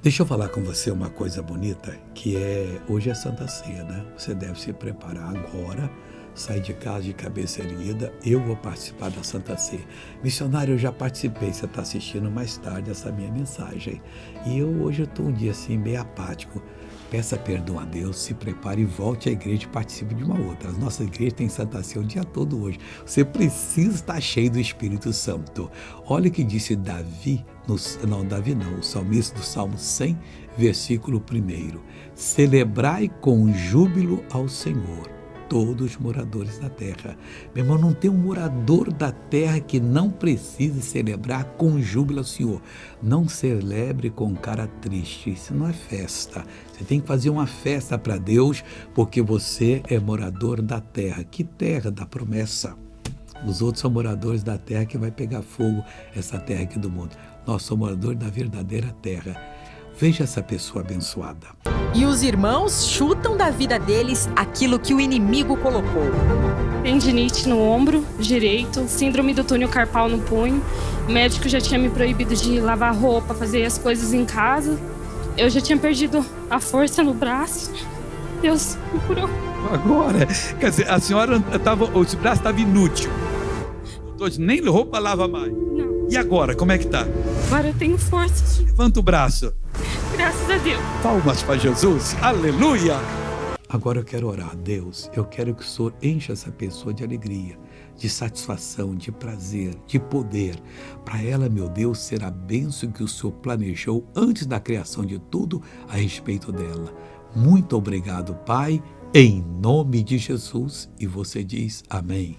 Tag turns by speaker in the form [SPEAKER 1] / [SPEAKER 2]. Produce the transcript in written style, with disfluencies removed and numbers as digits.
[SPEAKER 1] Deixa eu falar com você uma coisa bonita, que hoje é Santa Ceia, né? Você deve se preparar agora, sair de casa de cabeça erguida. Eu vou participar da Santa Ceia. Missionário, eu já participei, você está assistindo mais tarde essa minha mensagem. E hoje eu estou um dia assim meio apático. Peça perdão a Deus, se prepare e volte à igreja e participe de uma outra. As nossas igrejas têm Santa Ceia o dia todo hoje. Você precisa estar cheio do Espírito Santo. Olha o que disse Davi, o salmista do Salmo 100, versículo 1. Celebrai com júbilo ao Senhor, todos os moradores da terra. Meu irmão, não tem um morador da terra que não precise celebrar com júbilo ao Senhor. Não celebre com cara triste, isso não é festa. Você tem que fazer uma festa para Deus, porque você é morador da terra. Que terra da promessa? Os outros são moradores da terra que vai pegar fogo, essa terra aqui do mundo. Nós somos moradores da verdadeira terra. Veja essa pessoa abençoada.
[SPEAKER 2] E os irmãos chutam da vida deles aquilo que o inimigo colocou.
[SPEAKER 3] Tendinite no ombro direito, síndrome do túnel carpal no punho. O médico já tinha me proibido de lavar roupa, fazer as coisas em casa. Eu já tinha perdido a força no braço. Deus me curou.
[SPEAKER 1] Agora, quer dizer, a senhora o braço estava inútil. Nem roupa lava mais.
[SPEAKER 3] Não.
[SPEAKER 1] E agora, como é que tá?
[SPEAKER 3] Agora eu tenho força.
[SPEAKER 1] Levanta o braço.
[SPEAKER 3] Graças a Deus.
[SPEAKER 1] Palmas para Jesus. Aleluia. Agora eu quero orar. Deus, eu quero que o Senhor encha essa pessoa de alegria, de satisfação, de prazer, de poder. Para ela, meu Deus, ser a bênção que o Senhor planejou antes da criação de tudo a respeito dela. Muito obrigado, Pai, em nome de Jesus. E você diz amém.